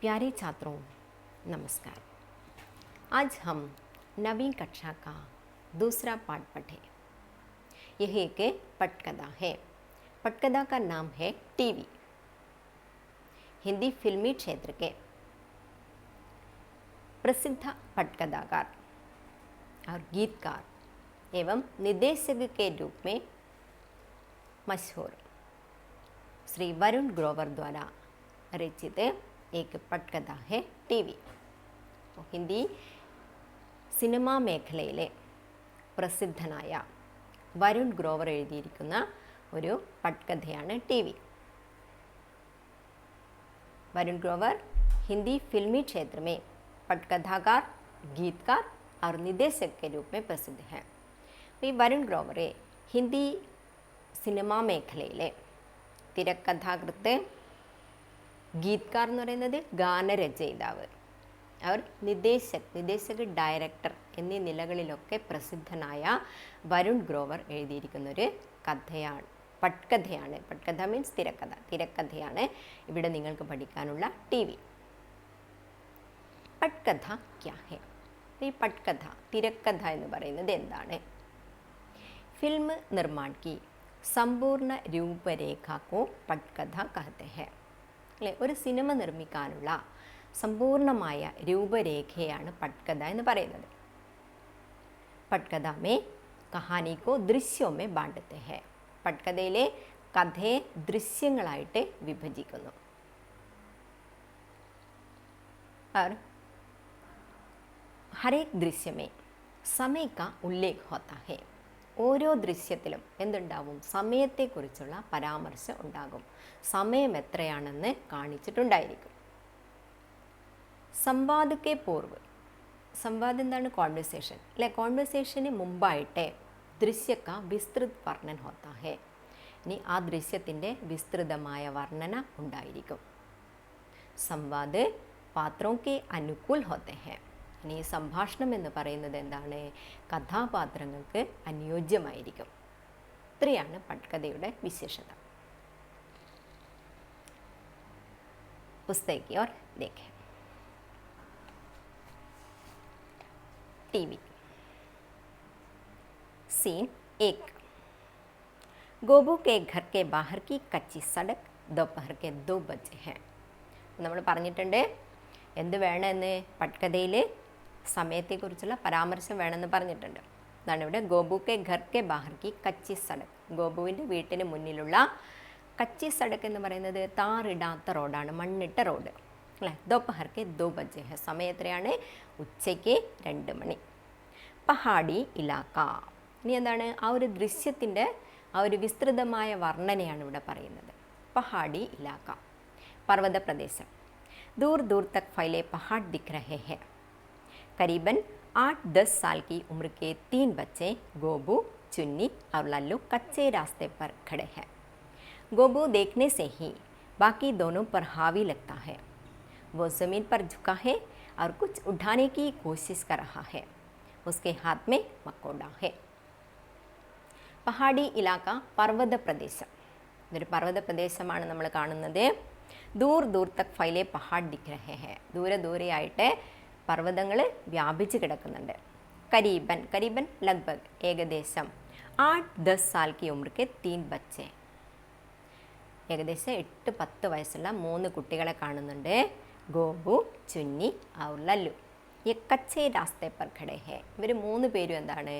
प्यारे छात्रों नमस्कार। आज हम 9वीं कक्षा का दूसरा पाठ पढ़े। यह एक पटकथा है। पटकथा का नाम है टीवी। हिंदी फिल्मी क्षेत्र के प्रसिद्ध पटकथाकार और गीतकार एवं निर्देशक के रूप में मशहूर श्री वरुण ग्रोवर द्वारा रचित एक पटकथा है टीवी. ഹിന്ദി സിനിമാ മേഖലയിലെ പ്രസിദ്ധനായ വരുൺ ഗ്രോവർ എഴുതിയിരിക്കുന്ന ഒരു പട്കഥയാണ് ടി വി. വരുൺ ग्रोवर हिंदी फिल्मी क्षेत्र में पटकथाकार, गीतकार और निर्देशक के रूप में प्रसिद्ध हैं. ഈ വരുൺ ഗ്രോവറെ ഹിന്ദി സിനിമാ മേഖലയിലെ തിരക്കഥാകൃത്ത്, ഗീത്കാർ എന്ന് പറയുന്നത് ഗാനരചയിതാവ്, അവർ നിർദ്ദേശക്, ഡയറക്ടർ എന്നീ നിലകളിലൊക്കെ പ്രസിദ്ധനായ വരുൺ ഗ്രോവർ എഴുതിയിരിക്കുന്ന ഒരു കഥയാണ്, പട്കഥയാണ്. പട്കഥ മീൻസ് തിരക്കഥയാണ് ഇവിടെ നിങ്ങൾക്ക് പഠിക്കാനുള്ള ടി വി. പട്കഥ ക്യാ ഹെ? ഈ പട്കഥ, തിരക്കഥ എന്ന് പറയുന്നത് എന്താണ്? ഫിल्म निर्माण की സമ്പൂർണ്ണ രൂപരേഖ കോ പട്കഥ कहते हैं. അല്ലേ, ഒരു സിനിമ നിർമ്മിക്കാനുള്ള സമ്പൂർണമായ രൂപരേഖയാണ് പട്കഥ എന്ന് പറയുന്നത്. പട്കഥ മേ കഹാനി കോ ദൃശ്യോ മേ ബാണ്ടത്തെ ഹെ. പട്കഥയിലെ കഥയെ ദൃശ്യങ്ങളായിട്ട് വിഭജിക്കുന്നു. और हर एक दृश्य में समय का उल्लेख होता है. ഓരോ ദൃശ്യത്തിലും എന്തുണ്ടാവും? സമയത്തെക്കുറിച്ചുള്ള പരാമർശം ഉണ്ടാകും. സമയം എത്രയാണെന്ന് കാണിച്ചിട്ടുണ്ടായിരിക്കും. സംവാദക്കെ പൂർവ്, സംവാദം എന്താണ്? കോൺവെർസേഷൻ അല്ലെ. കോൺവെർസേഷന് മുമ്പായിട്ട് ദൃശ്യക്ക വിസ്തൃത് വർണ്ണൻ ഹോത്താ ഹെ. ഇനി ആ ദൃശ്യത്തിൻ്റെ വിസ്തൃതമായ വർണ്ണന ഉണ്ടായിരിക്കും. സംവാദ് പാത്രോക്കെ അനുകൂൽ ഹോത്തെ ഹെ. ഇനി സംഭാഷണം എന്ന് പറയുന്നത് എന്താണ്? കഥാപാത്രങ്ങൾക്ക് അനുയോജ്യമായിരിക്കും. ഇത്രയാണ് പട്കഥയുടെ വിശേഷത. പുസ്തക് की ओर देखें. टीवी. सीन 1. गोबू के घर के बाहर की कच्ची सड़क दोपहर के 2 बजे है. നമ്മൾ പറഞ്ഞിട്ടുണ്ട് എന്ത് വേണമെന്ന്, പട്കഥയിൽ സമയത്തെക്കുറിച്ചുള്ള പരാമർശം വേണമെന്ന് പറഞ്ഞിട്ടുണ്ട്. അതാണ് ഇവിടെ ഗോബു കെ ഘർ കെ ബാഹർ കി കച്ചി സടക്. ഗോബുവിൻ്റെ വീട്ടിന് മുന്നിലുള്ള കച്ചി സടക് എന്ന് പറയുന്നത് താറിടാത്ത റോഡാണ്, മണ്ണിട്ട റോഡ് അല്ലേ. ദോപഹർ കെ 2 ബജെ ഹെ. സമയം എത്രയാണ്? ഉച്ചയ്ക്ക് 2 മണി. പഹാടി ഇലാക്ക. ഇനി എന്താണ്? ആ ഒരു ദൃശ്യത്തിൻ്റെ ആ ഒരു വിസ്തൃതമായ വർണ്ണനയാണ് ഇവിടെ പറയുന്നത്. പഹാടി ഇലാക്ക, പർവ്വത പ്രദേശം. दूर दूर तक फैले पहाड़ दिख रहे हैं. करीबन 8-10 साल की उम्र के 3 बच्चे गोबू, चुन्नी और लल्लू कच्चे रास्ते पर खड़े हैं. गोबू देखने से ही बाकी दोनों पर हावी लगता है. वो ज़मीन पर झुका है और कुछ उठाने की कोशिश कर रहा है. उसके हाथ में मकोड़ा है. പഹാടി ഇലാക്ക, പർവ്വത പ്രദേശം. ഇതൊരു പർവ്വത പ്രദേശമാണ് നമ്മൾ കാണുന്നത്. ദൂർ ദൂർ തക് ഫൈലെ പഹാഡ് ദിഖ് രഹേ ഹെ. ദൂരെ ദൂരെയായിട്ട് പർവ്വതങ്ങൾ വ്യാപിച്ച് കിടക്കുന്നുണ്ട്. കരീബൻ, കരീബൻ ലഗ്ഭഗ്, ഏകദേശം. 8-10 साल की उम्र के 3 बच्चे. ഏകദേശം 8-10 വയസ്സുള്ള 3 കുട്ടികളെ കാണുന്നുണ്ട്. ഗോബു, ചുന്നി ഔർ ലല്ലു. ഈ കച്ചേ രാസ്തേ പർ ഖടേ ഹെ. ഇവർ 3 പേരും എന്താണ്?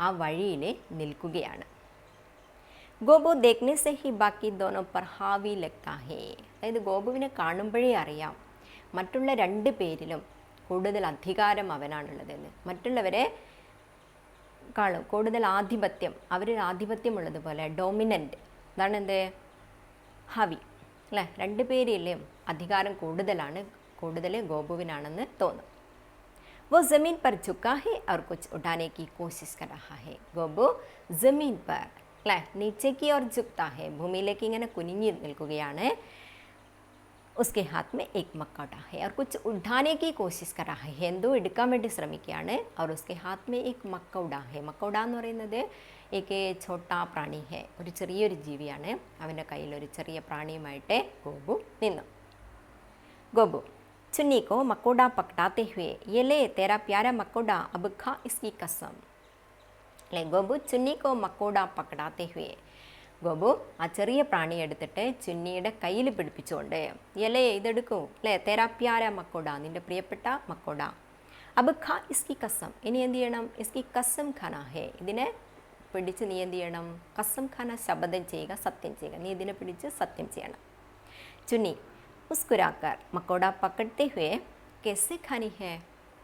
ആ വഴിയിൽ നിൽക്കുകയാണ്. ഗോബു ദേഖ്നെ സെ ഹി ബാക്കി ദോനോ പർ ഹാവി ലഗ്താ ഹെ. അതായത് ഗോബുവിനെ കാണുമ്പോഴേ അറിയാം മറ്റുള്ള 2 പേരിലും കൂടുതൽ അധികാരം അവനാണുള്ളതെന്ന്. മറ്റുള്ളവരെ കാണും കൂടുതൽ ആധിപത്യം, അവരിൽ ആധിപത്യമുള്ളതുപോലെ ഡോമിനൻ്റ്. അതാണ് എന്ത്? ഹവി അല്ലേ. 2 പേരിലും അധികാരം കൂടുതൽ ഗോബുവിനാണെന്ന് തോന്നും. वो ज़मीन पर झुका है और कुछ उठाने की कोशिश कर रहा है. ഗോബു ज़मीन पर അല്ലേ, നീച്ചേക്ക് ഓർ झुकता है. ഭൂമിയിലേക്ക് ഇങ്ങനെ കുനിഞ്ഞു നിൽക്കുകയാണ്. उसके हाथ में एक मकोड़ा है और कुछ उठाने की कोशिश कर रहा है. എന്തോ എടുക്കാൻ വേണ്ടി ശ്രമിക്കുകയാണ്. और उसके हाथ में एक मकोड़ा है. മക്കൗഡ എന്ന് പറയുന്നത് एक छोटा प्राणी है. ഒരു ചെറിയൊരു ജീവിയാണ്. അവൻ്റെ കയ്യിൽ ഒരു ചെറിയ പ്രാണിയുമായിട്ട് ഗോബു നിന്നു. ഗോബു चुन्नी को मकोड़ा पकड़ाते हुए ये ले तेरा प्यारा मकोड़ा अब खा इसकी कसम. അല്ലേ ഗോപു ചുന്നിക്കോ മക്കോട പക്കടാത്തെ ഹുയെ ഗോപു ആ ചെറിയ പ്രാണി എടുത്തിട്ട് ചുന്നിയുടെ കയ്യിൽ പിടിപ്പിച്ചുകൊണ്ട് എലേ ഇതെടുക്കൂ അല്ലേ തേരാ പ്യാര മക്കോട നിൻ്റെ പ്രിയപ്പെട്ട മക്കോട അബ് ഖാ ഇസ്കി കസം ഇനി എന്ത് ചെയ്യണം ഇസ്കി കസം ഖാന ഹേ ഇതിനെ പിടിച്ച് നീ എന്ത് ചെയ്യണം കസം ഖാന ശപഥം ചെയ്യുക സത്യം ചെയ്യുക നീ ഇതിനെ പിടിച്ച് സത്യം ചെയ്യണം ചുന്നി മുസ്കുരാക്കർ മക്കോട പക്കടത്തെ ഹുയെ കെസെ ഖാനി ഹേ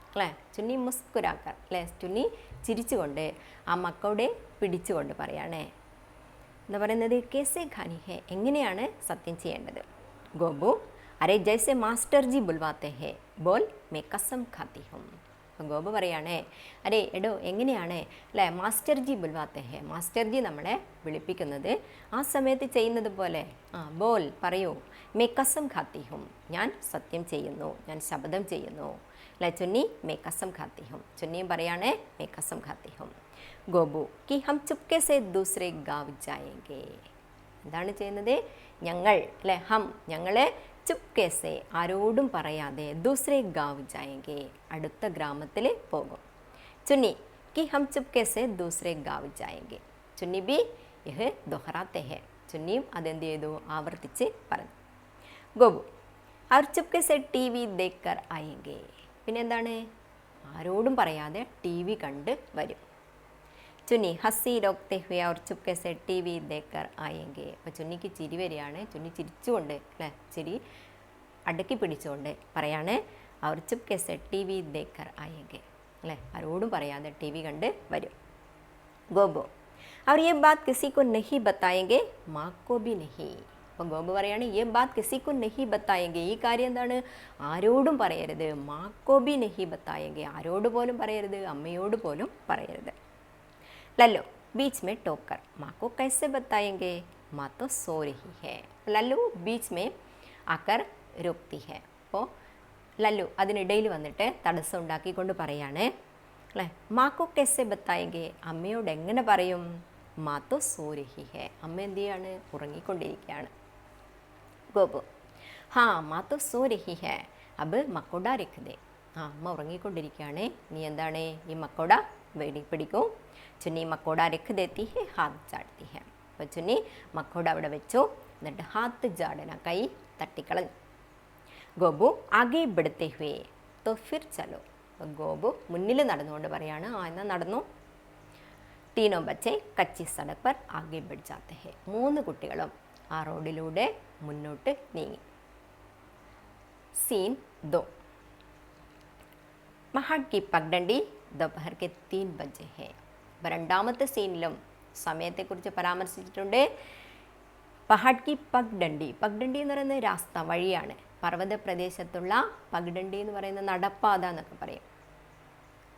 അല്ലേ ചുന്നി മുസ്കുരാക്കർ അല്ലേ ചുന്നി ചിരിച്ചുകൊണ്ട് ആ മക്കോടെ പിടിച്ചുകൊണ്ട് പറയണേ എന്താ പറയുന്നത് കേസെ ഖാനി ഹേ എങ്ങനെയാണ് സത്യം ചെയ്യേണ്ടത് ഗോബു അരെ ജൈസെ മാസ്റ്റർ ജി ബുൽവാത്തെ ഹേ ബോൽ മേ കസം ഖാത്തി ഹും അപ്പം ഗോപു പറയുകയാണേ അരേ എടോ എങ്ങനെയാണ് അല്ലേ മാസ്റ്റർ ജി ബുൽവാത്തെ ഹേ മാസ്റ്റർ ജി നമ്മളെ വിളിപ്പിക്കുന്നത് ആ സമയത്ത് ചെയ്യുന്നത് പോലെ ബോൽ പറയൂ മേ കസം ഖാത്തി ഹും ഞാൻ സത്യം ചെയ്യുന്നു ഞാൻ ശപഥം ചെയ്യുന്നു അല്ലേ ചുന്നി മേ കസം ഖാത്തി ഹും ചുന്നിയും പറയുകയാണേ മേ കസം ഖാത്തി ഹും ഗോപു കി ഹം ചുപ്കെ സെ ദൂസരെ ഗാവ് ജായേംഗെ എന്താണ് ചെയ്യുന്നത് ഞങ്ങൾ അല്ലേ ഹം ഞങ്ങളെ ചുപ്കേസെ ആരോടും പറയാതെ ദൂസരെ ഗാവ് ജായേംഗെ അടുത്ത ഗ്രാമത്തിൽ പോകും ചുന്നി കി ഹം ചുപ്കേസെ ദൂസരെ ഗാവ് ജായേംഗെ ചുന്നി ബി യഹ് ദൊഹറാത്തെ ഹെ ചുന്നിയും അതെന്ത് ചെയ്തു ആവർത്തിച്ച് പറഞ്ഞു ഗോപു അവർ ചുപ്കേസെ ടി വി ദേക്കർ ആയെങ്കെ പിന്നെ എന്താണ് ആരോടും പറയാതെ ടി വി കണ്ട് വരും ചുന്നി ഹസ്സി രോക്തെ ഹുയ അവർ ചുപ്കെ സെ ടി വി ദേക്കർ ആയെങ്കിൽ അപ്പോൾ ചുന്നിക്ക് ചിരി വരികയാണ് ചുന്നി ചിരിച്ചുകൊണ്ട് അല്ലേ ചിരി അടക്കി പിടിച്ചുകൊണ്ട് പറയാണ് അവർ ചുപ്കെ സെ ടി വി ദേക്കർ ആയെങ്കിൽ അല്ലേ ആരോടും പറയാതെ ടി വി കണ്ട് വരും ഗോബു അവർ ഈ ബാത് കിസിക്കോ നഹി ബത്തായെങ്കിൽ മാക്കോ ബി നഹി അപ്പോൾ ഗോബു പറയാണ് ഈ ബാത് കിസിക്കോ നഹി ബത്തായെങ്കിൽ ഈ കാര്യം എന്താണ് ആരോടും പറയരുത് മാക്കോ ബി നഹി ബത്തായെങ്കിൽ ആരോട് പോലും പറയരുത് അമ്മയോട് പോലും പറയരുത് लल्लू बीच में टोकर माँ को कैसे बताएंगे माँ तो सो रही है लल्लू बीच में आकर रुकती है അപ്പോൾ ലല്ലു അതിനിടയിൽ വന്നിട്ട് തടസ്സം ഉണ്ടാക്കിക്കൊണ്ട് പറയാണ് അല്ലേ മാക്കോ കെസെ ബത്തായെങ്കിൽ അമ്മയോട് എങ്ങനെ പറയും മാ തോ സോ രഹി ഹെ അമ്മ എന്ത് ചെയ്യാണ് ഉറങ്ങിക്കൊണ്ടിരിക്കുകയാണ് ഗോപു ഹാ മാ തോ സോ രഹി ഹെ അബ് മക്കോട രഖ് ദേ അമ്മ ഉറങ്ങിക്കൊണ്ടിരിക്കുകയാണ് നീ എന്താണ് ഈ മക്കോട പിടിക്കും ചുന്നി മക്കോട രഖ് ദേത്തി ഹെ ഹാത്ത് ചാടത്തി ഹെ അപ്പോൾ ചുന്നി മക്കോട അവിടെ വെച്ചു എന്നിട്ട് ഹാത്ത് ജാടന കൈ തട്ടിക്കളഞ്ഞു ഗോബു ആകെ ബിടത്തെ ഹുവേ തോ ഫിർ ചലോ ഗോബു മുന്നിൽ നടന്നുകൊണ്ട് പറയാണ് എന്നാൽ നടന്നു തീനോ ബച്ചെ കച്ചി സടക് പർ ആകെ ബിഡ് ജാത്തെ ഹെ മൂന്ന് കുട്ടികളും ആ റോഡിലൂടെ മുന്നോട്ട് നീങ്ങി സീൻ ദോ മഹാഡ് കി പഗ്ഡണ്ടി दोपहर के 3 बजे है അപ്പോൾ രണ്ടാമത്തെ സീനിലും സമയത്തെക്കുറിച്ച് പരാമർശിച്ചിട്ടുണ്ട് പഹാഡ് കി പഗ്ഡണ്ടി പഗ്ഡണ്ടി എന്ന് പറയുന്നത് രാസ്ത വഴിയാണ് പർവ്വത പ്രദേശത്തുള്ള പഗ്ഡണ്ടി എന്ന് പറയുന്ന നടപ്പാത എന്നൊക്കെ പറയും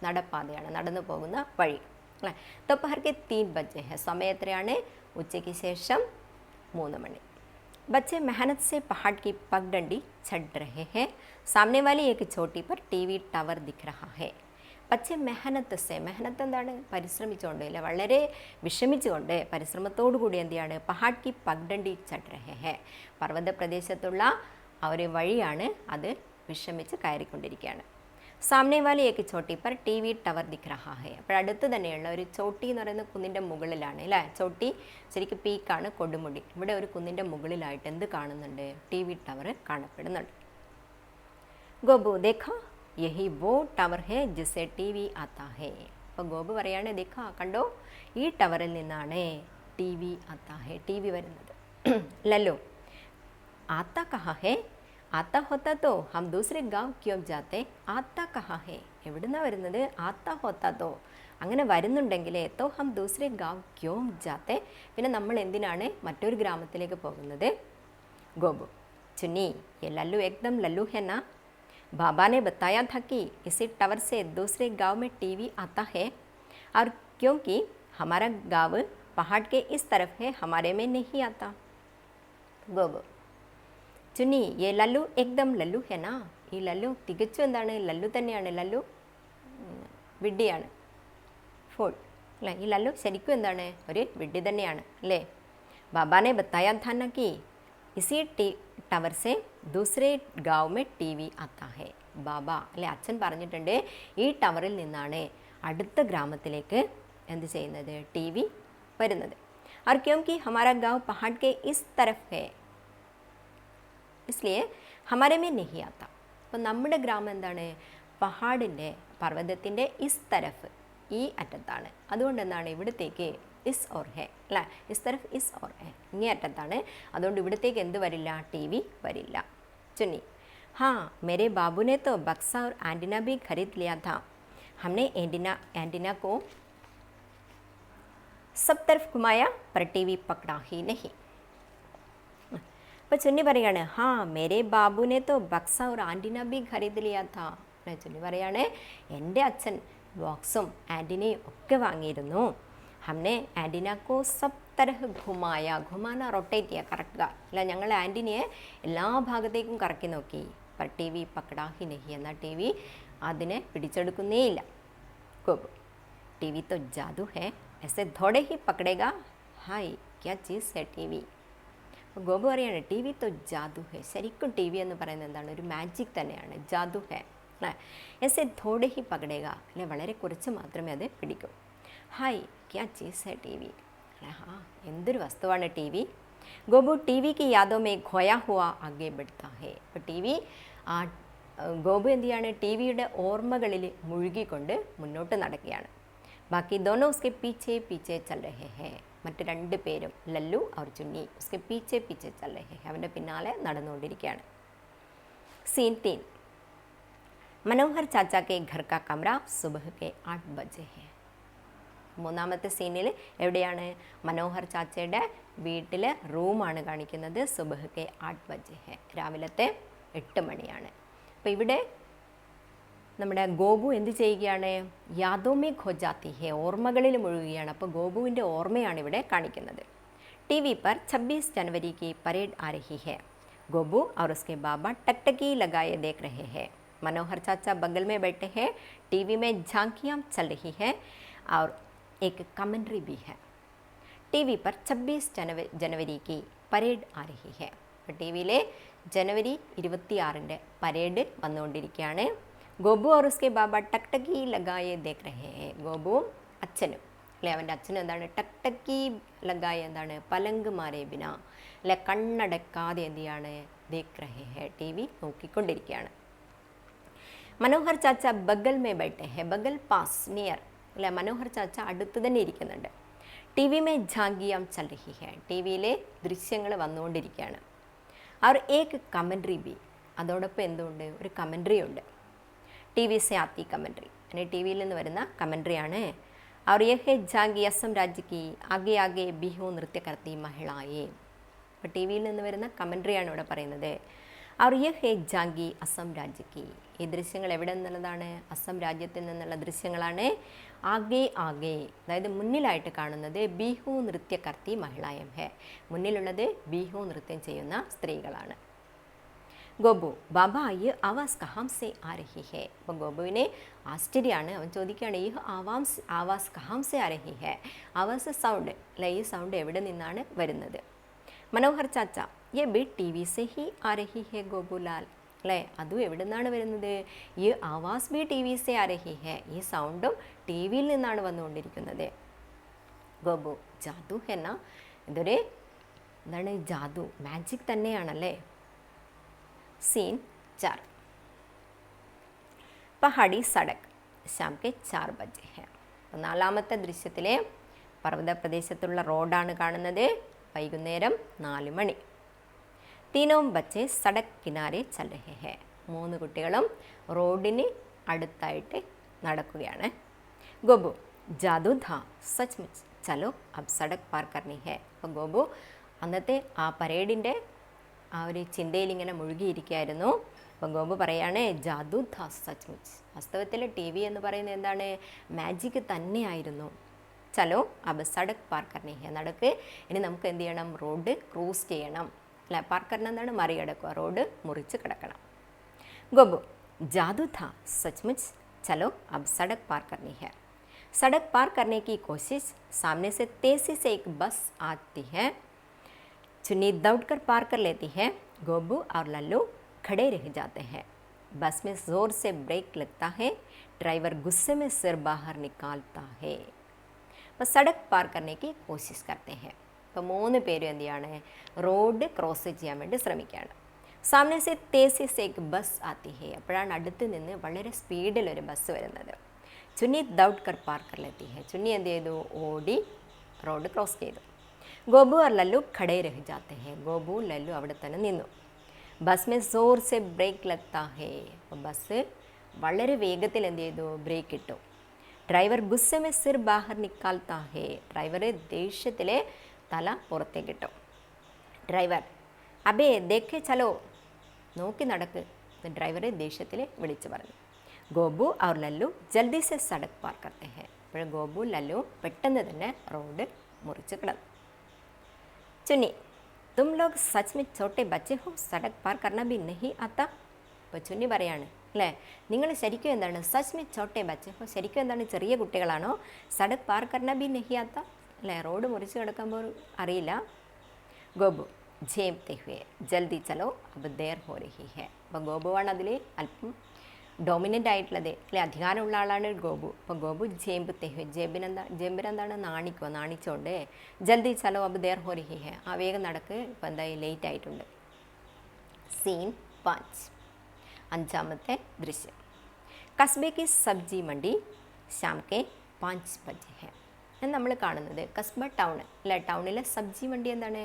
നടപ്പാതയാണ് നടന്നു പോകുന്ന വഴി അല്ലേ दोपहर के 3 बजे है സമയം എത്രയാണ് ഉച്ചയ്ക്ക് ശേഷം 3 മണി बच्चे मेहनत से पहाड़ की पगडंडी चढ़ रहे हैं सामने वाली एक चोटी पर टीवी टावर दिख रहा है പക്ഷേ മെഹനത്ത് എന്താണ് പരിശ്രമിച്ചുകൊണ്ട് അല്ലെ വളരെ വിഷമിച്ചുകൊണ്ട് പരിശ്രമത്തോടു കൂടി എന്ത് ചെയ്യാണ് പഹാഡ് കി പഗ്ഡണ്ടി ചढ़ रहे हैं പർവ്വത പ്രദേശത്തുള്ള ആ ഒരു വഴിയാണ് അത് വിഷമിച്ച് കയറിക്കൊണ്ടിരിക്കുകയാണ് സാമനെ വാലി ഏക്ക് ചോട്ടി പർ ടി വി ടവർ ദിഖ് രഹാ ഹെ അപ്പോൾ അടുത്ത് തന്നെയുള്ള ഒരു ചോട്ടി എന്ന് പറയുന്ന കുന്നിൻ്റെ മുകളിലാണ് അല്ലേ ചോട്ടി ശരിക്കും പീക്കാണ് കൊടുമുടി ഇവിടെ ഒരു കുന്നിൻ്റെ മുകളിലായിട്ട് എന്ത് കാണുന്നുണ്ട് ടി വി ടവർ കാണപ്പെടുന്നുണ്ട് ഗോബു ദേഖോ യഹി വോ ടവർ ഹെ ജിസെ ടി വി ആത്താ ഹെ അപ്പോൾ ഗോപു പറയാണ് ദേഖാ കണ്ടോ ഈ ടവറിൽ നിന്നാണ് ടി വി ആത്താ ഹെ ടി വി വരുന്നത് ലല്ലോ ആത്താ കഹാ ഹെ ആത്താ ഹോത്താ തോ ഹം ദൂസരെ ഗാവ് ക്യോ ജാത്തെ ആത്താ കഹാ ഹെ എവിടുന്നാണ് വരുന്നത് ആത്താ ഹോത്താ തോ അങ്ങനെ വരുന്നുണ്ടെങ്കിൽ തോ ഹം ദൂസരെ ഗാവ് ക്യോ ജാത്തെ പിന്നെ നമ്മൾ എന്തിനാണ് മറ്റൊരു ഗ്രാമത്തിലേക്ക് പോകുന്നത് ഗോപു ചുന്നി യെ ലല്ലു ഏകദം ലല്ലു ഹെ നാ बाबा ने बताया था कि इसी टावर से दूसरे गांव में टीवी आता है और क्योंकि हमारा गांव पहाड़ के इस तरफ है हमारे में नहीं आता गोबो चुनी ये लल्लू एकदम लल्लू है ना ഈ ലല്ലു തികച്ചും എന്താണ് ലല്ലു തന്നെയാണ് ലല്ലു വിഡ്ഢിയാണ് ഫുൾ അല്ലേ ഈ ലല്ലു ശരിക്കും എന്താണ് ഒരു വിഡ്ഢി തന്നെയാണ് അല്ലേ ബാബാനെ ബത്തായ ധാന കി ഇസി ടവർ സെ दूसरे गाँव में टीवी आता है ബാബ അല്ലെ അച്ഛൻ പറഞ്ഞിട്ടുണ്ട് ഈ ടവറിൽ നിന്നാണ് അടുത്ത ഗ്രാമത്തിലേക്ക് എന്ത് ചെയ്യുന്നത് ടി വി വരുന്നത് और क्योंकि हमारा गांव पहाड़ के इस तरफ है इसलिए हमारे में नहीं आता അപ്പോൾ നമ്മുടെ ഗ്രാമം എന്താണ് പഹാഡിൻ്റെ പർവ്വതത്തിൻ്റെ ഇസ് തരഫ് ഈ അറ്റത്താണ് അതുകൊണ്ട് എന്താണ് ഇവിടത്തേക്ക് ഇസ് ഓർ ഹെ അല്ലേ ഇസ് തരഫ് ഇസ് ഓർ ഹെ ഇങ്ങേ അറ്റത്താണ് അതുകൊണ്ട് ഇവിടത്തേക്ക് എന്ത് വരില്ല ടി വി വരില്ല ചുന്നി हाँ मेरे बाबू ने तो बक्सा और एंटीना भी खरीद लिया था हमने एंटीना को सब तरफ घुमाया पर टीवी पकड़ा ही नहीं അപ്പോൾ ചുന്നി പറയാണ് ഹാ മേരെ ബാബുനെ തോ ബക്സ और ആൻറ്റിന भी खरीद लिया था ചുന്നി പറയാണ് എൻ്റെ അച്ഛൻ ബോക്സും ആൻറ്റിനയും ഒക്കെ വാങ്ങിയിരുന്നു हमने एंटीना को सब तरह घुमाया घुमाना റൊട്ടേറ്റ് ചെയ്യുക കറക്കുക അല്ല ഞങ്ങൾ ആൻറ്റിനയെ എല്ലാ ഭാഗത്തേക്കും കറക്കി നോക്കി पर टी वी पकड़ा ही नहीं എന്നാൽ ടി വി അതിനെ പിടിച്ചെടുക്കുന്നേയില്ല ഗോപു टी वी तो जादू है ऐसे थोड़े ही पकड़ेगा हाय क्या चीज़ है टी वी അപ്പോൾ ഗോപു പറയാണ് ടി വി तो जादू है ശരിക്കും ടി വി എന്ന് പറയുന്നത് എന്താണ് ഒരു മാജിക് തന്നെയാണ് ജാദു ഹെ അല്ലേ ऐसे थोड़े ही पकड़ेगा അല്ലെ വളരെ കുറച്ച് മാത്രമേ അത് പിടിക്കൂ ഹായ് क्या चीज़ है टी वी അല്ലെ ഹാ എന്തൊരു വസ്തുവാണ് T V Gopu T V की यादों में खोया हुआ आगे बढ़ता है അപ്പോൾ ടി വി ആ ഗോപു എന്ത് ചെയ്യാണ് ടി വിയുടെ ഓർമ്മകളിൽ മുഴുകിക്കൊണ്ട് മുന്നോട്ട് നടക്കുകയാണ് ബാക്കി ദോനോ ഉസ്കെ പീച്ചെ പീച്ചെ ചൽ രഹേ ഹേ മറ്റ് രണ്ട് പേരും ലല്ലു और ചുന്നി ഉസ്കെ പീച്ചെ പീച്ചെ ചൽ രഹേ ഹേ അവൻ്റെ പിന്നാലെ നടന്നുകൊണ്ടിരിക്കുകയാണ് सीन 3 मनोहर चाचा के घर का कमरा सुबह के 8 बजे है മൂന്നാമത്തെ സീനിൽ എവിടെയാണ് മനോഹർ ചാച്ചയുടെ വീട്ടിലെ റൂമാണ് കാണിക്കുന്നത് സുബഹ്ക്കെ 8 ബജെ ഹെ രാവിലത്തെ 8 മണിയാണ് അപ്പോൾ ഇവിടെ നമ്മുടെ ഗോപു എന്ത് ചെയ്യുകയാണ് യാദോമേ ഖോജാത്തി ഹെ ഓർമ്മകളിൽ മുഴുകുകയാണ് അപ്പോൾ ഗോപുവിൻ്റെ ഓർമ്മയാണ് ഇവിടെ കാണിക്കുന്നത് ടി വി पर 26 जनवरी की परेड आ रही है गोबू और उसके बाबा टकटकी लगाए देख रहे हैं मनोहर चाचा बगल में बैठे हैं टीवी में झांकियाँ चल रही है और एक कमेंट्री भी है टीवी पर 26 जनवरी की परेड आ रही है അപ്പോൾ ടി വിയിലെ ജനുവരി 26-ൻ്റെ പരേഡ് വന്നുകൊണ്ടിരിക്കുകയാണ് ഗോബു और उसके बाबा टकटकी लगाए देख रहे हैं ഗോബുവും അച്ഛനും അല്ലെ അവൻ്റെ അച്ഛനും എന്താണ് ടക്ടക്കി ലഗായ എന്താണ് പലങ്ക് മാരേ ബിന അല്ലെ കണ്ണടക്കാതെ എന്ത് ചെയ്യാണ് ദേഖ് രഹേ ഹെ ടി വി നോക്കിക്കൊണ്ടിരിക്കുകയാണ് മനോഹർ ചാച്ച ബഗൽ മേ ബൈഠെ ഹെ ബഗൽ പാസ് നിയർ അല്ലെ മനോഹർ ചാച്ച അടുത്ത് തന്നെ ഇരിക്കുന്നുണ്ട് ടി വി മേ ജാങ്കിയാം ചൽ രഹി ഹെ ടി വിയിലെ ദൃശ്യങ്ങൾ വന്നുകൊണ്ടിരിക്കുകയാണ് അവർ ഏക് കമൻട്രി ബി അതോടൊപ്പം എന്തുകൊണ്ട് ഒരു കമൻട്രി ഉണ്ട് ടി വി സെ ആത്തി കമൻട്രി അങ്ങനെ ടി വിയിൽ നിന്ന് വരുന്ന കമൻട്രിയാണ് और यह है झांकी असम राज्य की आगे आगे बिहू नृत्य करती महिलाएं അപ്പോൾ ടി വിയിൽ നിന്ന് വരുന്ന കമൻട്രിയാണ് ഇവിടെ പറയുന്നത് और यह है झांकी असम राज्य की ഈ ദൃശ്യങ്ങൾ എവിടെ നിന്നുള്ളതാണ് അസം രാജ്യത്തിൽ നിന്നുള്ള ദൃശ്യങ്ങളാണ് ആകെ ആകെ അതായത് മുന്നിലായിട്ട് കാണുന്നത് ബിഹു നൃത്യ കർത്തി മഹിളായം ഹെ മുന്നിലുള്ളത് ബിഹു നൃത്യം ചെയ്യുന്ന സ്ത്രീകളാണ് ഗോബു ബാബ ഈ ആവാസ് കഹാം സെ ആ രഹി ഹെ അപ്പോൾ ഗോബുവിനെ ആശ്ചര്യമാണ് അവൻ ചോദിക്കുകയാണ് ഈ ആവാസ് കഹാം സെ ആ രഹി ഹെ ആവാസ് സൗണ്ട് അല്ല ഈ സൗണ്ട് എവിടെ നിന്നാണ് വരുന്നത് മനോഹർ ചാച്ച യെ ബി ടി വി സെ ഹി ആ രഹി ഹെ ഗോപുലാൽ അല്ലേ അതും എവിടെ നിന്നാണ് വരുന്നത് ഈ ആവാസ് ബി ടി വി സെ ആ രഹി ഹെ ഈ സൗണ്ടും ടി വിയിൽ നിന്നാണ് വന്നുകൊണ്ടിരിക്കുന്നത് ഗോബു ജാദു ഹെന്ന ഇതൊരു എന്താണ് ജാദു മാജിക് തന്നെയാണല്ലേ सीन 4 पहाड़ी सड़क शाम के 4 बजे है നാലാമത്തെ ദൃശ്യത്തിലെ പർവ്വത പ്രദേശത്തുള്ള റോഡാണ് കാണുന്നത് വൈകുന്നേരം 4 മണി തീനോം ബച്ചെ സടക് കിനാരെ ചൽ രഹേ ഹെ മൂന്ന് കുട്ടികളും റോഡിന് അടുത്തായിട്ട് നടക്കുകയാണ് ഗോബു ജാദു ധാ സച്ച്മുച്ച് ചലോ അബ് സടക് പാർ കർണി ഹെ അപ്പോൾ ഗോബു അന്നത്തെ ആ പരേഡിൻ്റെ ആ ഒരു ചിന്തയിൽ ഇങ്ങനെ മുഴുകിയിരിക്കുകയായിരുന്നു അപ്പം ഗോപു പറയാണ് ജാദു ധാ സച്ച്മുച്ച് വാസ്തവത്തിൽ ടി വി എന്ന് പറയുന്നത് എന്താണ് മാജിക് തന്നെയായിരുന്നു ചലോ അബ് സടക് പാർ കർണി ഹെ നടക്ക് ഇനി നമുക്ക് എന്ത് ചെയ്യണം റോഡ് ക്രോസ് ചെയ്യണം അല്ല പാർ കർണ എന്താണ് മറികടക്കുക റോഡ് മുറിച്ച് കിടക്കണം ഗോപു ജാദു ധാ സച്ച്മുച്ച് ചലോ അബ് സടക് പാർ കർണി ഹെ सड़क पार करने की कोशिश सामने से तेजी से एक बस आती है चुन्नी दौड़कर पार कर लेती है गोबू और लल्लू खड़े रह जाते हैं. बस में जोर से ब्रेक लगता है. ड्राइवर गुस्से में सिर बाहर निकालता है. അപ്പോൾ സടക് പാർ करने കോശിഷ് करते हैं. അപ്പോൾ 3 പേരും എന്ത് ചെയ്യാണ്, റോഡ് ക്രോസ് ചെയ്യാൻ വേണ്ടി ശ്രമിക്കുകയാണ്. സാമനെ സെ തേസി സെ एक ബസ് ആത്തി ഹേ. അപ്പോഴാണ് അടുത്ത് നിന്ന് വളരെ സ്പീഡിൽ ഒരു ബസ് വരുന്നത്. ചുന്നി ദൗഡ് കർ പാർ കർ ലേത്തി ഹേ. ചുന്നി എന്ത് ചെയ്തു, ഓടി റോഡ് ക്രോസ് ചെയ്തു. ഗോബു और ലല്ലു ഖടേ രഹ് ജാത്തെ ഹേ. ഗോബു ലല്ലു അവിടെ തന്നെ നിന്നു. ബസ് മേ സോർ സെ ബ്രേക്ക് ലഗ്താ ഹേ. അപ്പോൾ ബസ് വളരെ വേഗത്തിൽ എന്ത് ചെയ്തു, ബ്രേക്ക് ഇട്ടു. ഡ്രൈവർ ഗുസ്സെ മേ സിർ ബാഹർ നിക്കാൽത്താ ഹേ. ഡ്രൈവർ ദേഷ്യത്തിലെ തല പുറത്തേക്ക് ഇട്ടു. ഡ്രൈവർ അബേ ദേഖേ ചലോ, നോക്കി നടക്ക്, ഡ്രൈവറെ ദേഷ്യത്തിൽ വിളിച്ചു പറഞ്ഞു. ഗോബു और ലല്ലു ജൽദി സെ സടക് പാർ करते हैं. അപ്പോൾ ഗോബു ലല്ലു പെട്ടെന്ന് തന്നെ റോഡ് മുറിച്ച് കിടന്നു. ചുന്നി തും ലോഗ് സച്ച് മേ ചോട്ടെ ബച്ചെ ഹോ, സടക് പാർ കർണ ഭി നഹി ആത്താ. അപ്പോൾ ചുന്നി പറയാണ്, അല്ലേ, നിങ്ങൾ ശരിക്കും എന്താണ്, സച്ച് മേ ചോട്ടെ ബച്ചെ ഹോ, ശരിക്കും എന്താണ്, ചെറിയ കുട്ടികളാണോ, സടക് പാർ കർണ ഭി നഹി ആത്താ, അല്ലേ, റോഡ് മുറിച്ച് കിടക്കുമ്പോൾ അറിയില്ല. ഗോബു झेपते हुए जल्दी चलो अब देर हो रही है. അപ്പോൾ ഗോബുവാണ് അതിൽ അല്പം ഡോമിനൻ്റ് ആയിട്ടുള്ളത്, അല്ലെ, അധികാരമുള്ള ആളാണ് ഗോബു. അപ്പോൾ ഗോബു ജേമ്പത്തെ ഹുए, ജേമ്പിനെന്താണ്, നാണിക്കുക, നാണിച്ചോണ്ട് ജൽദി ചലോ അബ് ദേർ ഹോ രഹി ഹെ, ആ വേഗം നടക്ക്, ഇപ്പോൾ എന്തായി ലേറ്റ് ആയിട്ടുണ്ട്. സീൻ 5, 5ാമത്തെ ദൃശ്യം. കസ്ബെ കി സബ്ജി മണ്ഡി ശാം കെ 5 ബജെ ഹെ. നമ്മൾ കാണുന്നത് കസ്ബ ടൗൺ, അല്ലെ, ടൗണിലെ സബ്ജി മണ്ഡി എന്താണ്,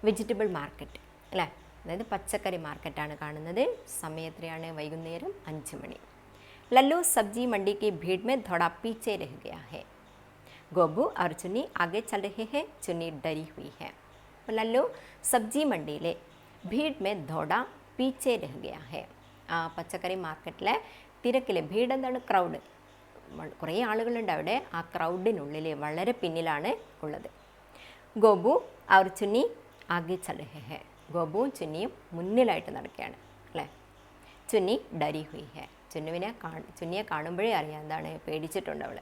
വെജിറ്റബിൾ മാർക്കറ്റ്, അല്ലേ, അതായത് പച്ചക്കറി മാർക്കറ്റാണ് കാണുന്നത്. സമയം എത്രയാണ്, വൈകുന്നേരം 5 മണി. ലല്ലു സബ്ജി മണ്ഡി की भीड़ में थोड़ा पीछे रह गया है. गोबू और चुन्नी आगे चल रहे हैं. चुन्नी डरी हुई है. लल्लू സബ്ജി മണ്ഡിയിലെ ഭീഡ് മേ ധോഡ പീച്ചെ രഹ് ഗയാ ഹെ. ആ പച്ചക്കറി മാർക്കറ്റിലെ തിരക്കിലെ, ഭീഡ് എന്താണ്, ക്രൗഡ്, കുറേ ആളുകളുണ്ട് അവിടെ, ആ ക്രൗഡിനുള്ളിൽ വളരെ പിന്നിലാണ് ഉള്ളത്. ഗോബു और ചുന്നി ആകെ ചൽ രഹേ ഹെ. ഗോബുവും ചുന്നിയും മുന്നിലായിട്ട് നടക്കുകയാണ്, അല്ലേ. ചുന്നി ഡരി ഹുയി ഹെ. ചുന്നിയെ കാണുമ്പോഴേ അറിയാം എന്താണ്, പേടിച്ചിട്ടുണ്ട് അവൾ.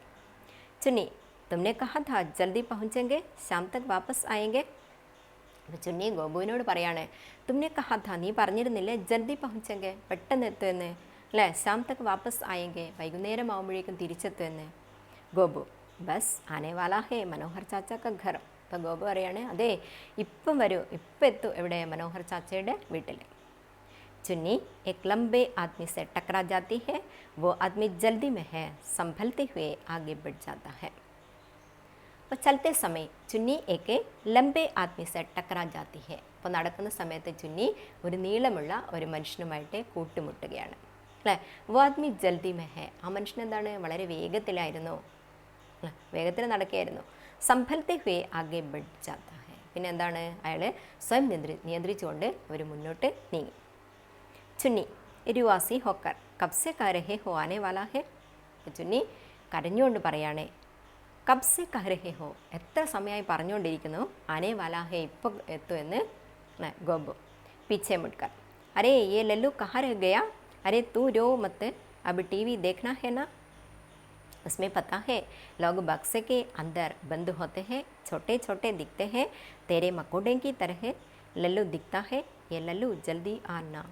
ചുന്നി തുമ്നെ കഹാ ഥാ ജൽദി പहुंचेंगे शाम तक वापस आएंगे. അപ്പോൾ ചുന്നി ഗോബുവിനോട് പറയാണ്, തുമ്നെ കഹാ ഥാ, നീ പറഞ്ഞിരുന്നില്ലേ, ജൽദി പहुंचेंगे, പെട്ടെന്ന് എത്തുമെന്ന്, അല്ലേ, शाम तक वापस आएंगे, വൈകുന്നേരം ആകുമ്പോഴേക്കും തിരിച്ചെത്തുമെന്ന്. ഗോബു ബസ് ആനെ വാലാ ഹേ മനോഹർ ചാച്ച കാ ഘർ. അപ്പോൾ ഗോപു പറയാണ്, അതെ ഇപ്പം വരൂ, ഇപ്പം എത്തും, എവിടെ, മനോഹർ ചാച്ചയുടെ വീട്ടിൽ. ചുന്നി എക് ലംബെ ആദ്മി സെ ടക്കറാ ജാത്തി ഹെ. വോ ആദ്മി ജൽദി മേ ഹെ, സംഭലത്തെ ഹുए ആगे बढ़ जाता है. അപ്പോൾ ചലത്തെ സമയം ചുന്നി എക്ക് ലംബെ ആദ്മി സെ ടക്കറാ ജാത്തി ഹെ. അപ്പോൾ നടക്കുന്ന സമയത്ത് ചുന്നി ഒരു നീളമുള്ള ഒരു മനുഷ്യനുമായിട്ട് കൂട്ടുമുട്ടുകയാണ്, അല്ലേ. വോ ആദ്മി ജൽദി മേ ഹെ, ആ മനുഷ്യൻ എന്താണ്, വളരെ വേഗത്തിലായിരുന്നു, വേഗത്തിൽ നടക്കുകയായിരുന്നു. സംഭലത്തെ ഹുए ആगे बढ़ जाता है. പിന്നെ എന്താണ്, അയാൾ സ്വയം നിയന്ത്രിച്ചുകൊണ്ട് അവർ മുന്നോട്ട് നീങ്ങി. ചുന്നി ഇരുവാസി ഹോക്കർ കബ്സെ കരഹെ ഹോ ആനെ വാലാ ഹെ. ചുന്നി കരഞ്ഞുകൊണ്ട് പറയാണ്, കബ്സെ കരഹെ ഹോ, എത്ര സമയമായി പറഞ്ഞുകൊണ്ടിരിക്കുന്നു, ആനെ വാലാ ഹെ, ഇപ്പോൾ എത്തുമെന്ന്. ഗോബു പീछे मुड़कर अरे ये लल्लू कहाँ रह गया, अरे तू रो मत, अब टीवी देखना है ना. उसमें पता है लोग बक्से के अंदर बंद होते हैं, छोटे छोटे दिखते हैं, तेरे मकोड़े की तरह लल्लू दिखता है, ये लल्लू जल्दी आना.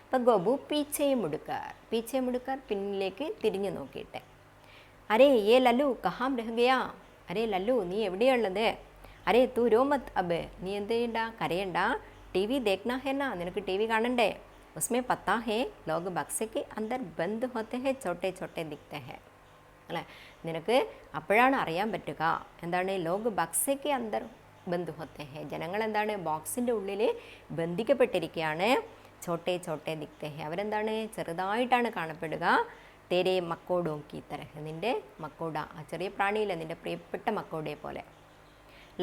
അപ്പോൾ ഗോബു പീച്ചെ മുടുക്കർ പിന്നിലേക്ക് തിരിഞ്ഞു നോക്കിയിട്ട്, അരേ യേ ലല്ലു കഹാം രഹ് ഗയാ, അരേ ലല്ലു നീ എവിടെയുള്ളത്, അരേ തൂ രോ മത് അബ്, നീ എന്ത് ചെയ്യണ്ട, കരയണ്ട, ടി വി ദേഖ്നാ ഹേ നാ, നിനക്ക് ടി വി കാണണ്ടേ. उसमें पता है लोग बक्से के अंदर बंद होते हैं, छोटे छोटे दिखते हैं, അല്ലേ, നിനക്ക് അപ്പോഴാണ് അറിയാൻ പറ്റുക എന്താണ്, ലോഗ് ബക്സയ്ക്ക് അന്തർ ബന്ധു ഹോത്തെ ഹെ, ജനങ്ങൾ എന്താണ്, ബോക്സിൻ്റെ ഉള്ളിൽ ബന്ധിക്കപ്പെട്ടിരിക്കുകയാണ്. ചോട്ടെ ചോട്ടെ ദിക്തെ ഹെ, അവരെന്താണ്, ചെറുതായിട്ടാണ് കാണപ്പെടുക. തേരെ മക്കോഡോ കീ തരഹ്, നിൻ്റെ മക്കോഡ, ആ ചെറിയ പ്രാണിയില്ല, നിൻ്റെ പ്രിയപ്പെട്ട മക്കോഡയെ പോലെ.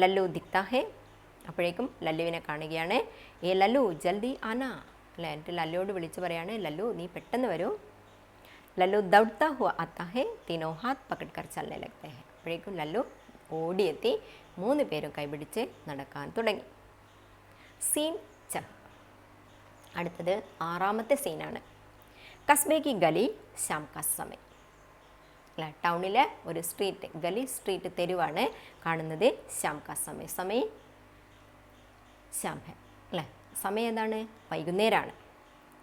ലല്ലു ദിക്താ ഹെ, അപ്പോഴേക്കും ലല്ലുവിനെ കാണുകയാണ്. ഏ ലല്ലു ജൽദി ആന, അല്ലേ, എന്നിട്ട് ലല്ലുവോട് വിളിച്ച് പറയാണ്, ലല്ലു നീ പെട്ടെന്ന് വരൂ. ലല്ലു ദൗഡ്താ ഹുआ आता है, तीनों हाथ पकड़कर चलने लगते हैं. അപ്പോഴേക്കും ലല്ലു ഓടിയെത്തി 3 പേരും കൈപിടിച്ച് നടക്കാൻ തുടങ്ങി. സീൻ ച. അടുത്തത് 6ാമത്തെ സീനാണ്. കസ്ബെ കി ഗലി ശാം കാ സമയം, അല്ല, ടൗണിലെ ഒരു സ്ട്രീറ്റ്, ഗലി സ്ട്രീറ്റ്, തെരുവാണ് കാണുന്നത്. ശാം കാ സമയം, സമയം ശ്യാം ഹെ, അല്ലേ, സമയം ഏതാണ്? വൈകുന്നേരമാണ്.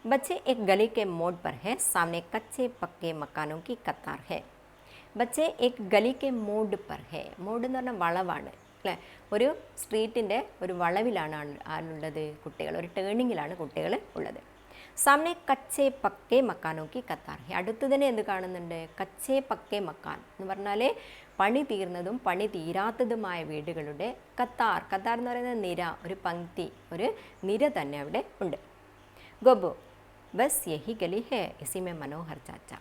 बच्चे एक गली के मोड़ पर है, सामने कच्चे पक्के मकानों की कतार है. ബച്ചെ എക് ഗലി കെ മോഡ് പർ ഹേ. മോഡ് എന്ന് പറഞ്ഞാൽ വളവാണ് അല്ലേ? ഒരു സ്ട്രീറ്റിൻ്റെ ഒരു വളവിലാണ് ആളുള്ളത് കുട്ടികൾ, ഒരു ടേണിങ്ങിലാണ് കുട്ടികൾ ഉള്ളത്. സാമനെ കച്ചേ പക്കേ മക്കാനോക്കി കത്താർ ഹേ. അടുത്ത് തന്നെ എന്ത് കാണുന്നുണ്ട്? കച്ചേ പക്കേ മക്കാൻ എന്ന് പറഞ്ഞാൽ പണി തീർന്നതും പണി തീരാത്തതുമായ വീടുകളുടെ കത്താർ. കത്താർ എന്ന് പറയുന്നത് നിര, ഒരു പങ്ക്തി, ഒരു നിര തന്നെ അവിടെ ഉണ്ട്. ഗോബു ബസ് യഹി ഗലി ഹേ ഇസിമേ മനോഹർ ചാച്ച.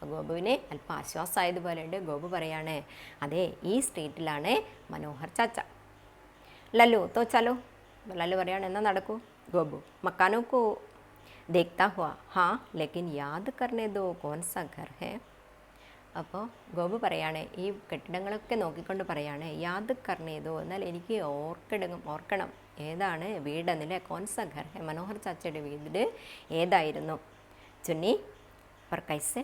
ഗോപുവിനെ അല്പം ആശ്വാസമായതുപോലെയുണ്ട്. ഗോപു പറയാണ്, അതെ ഈ സ്ട്രീറ്റിലാണ് മനോഹർ ചാച്ച. ലല്ലു തോ ചലോ. ലല്ലു പറയാണ്, എന്നാൽ നടക്കൂ. ഗോപു മക്കാനോ കോ ദേഖ്താ ഹുവാ ഹാ ലേക്കിൻ യാദ് കർണേ ദോ കോൻ സാ ഘർ ഹേ. അപ്പോൾ ഗോപു പറയാണ്, ഈ കെട്ടിടങ്ങളൊക്കെ നോക്കിക്കൊണ്ട് പറയാണ്, യാദ് കർണേ ദോ, എന്നാൽ എനിക്ക് ഓർക്കണം ഏതാണ് വീടെന്നില്ലേ. കോൻ സാ ഘർ ഹേ, മനോഹർ ചാച്ചയുടെ വീട് ഏതായിരുന്നു. ചുന്നി പർ കൈസെ.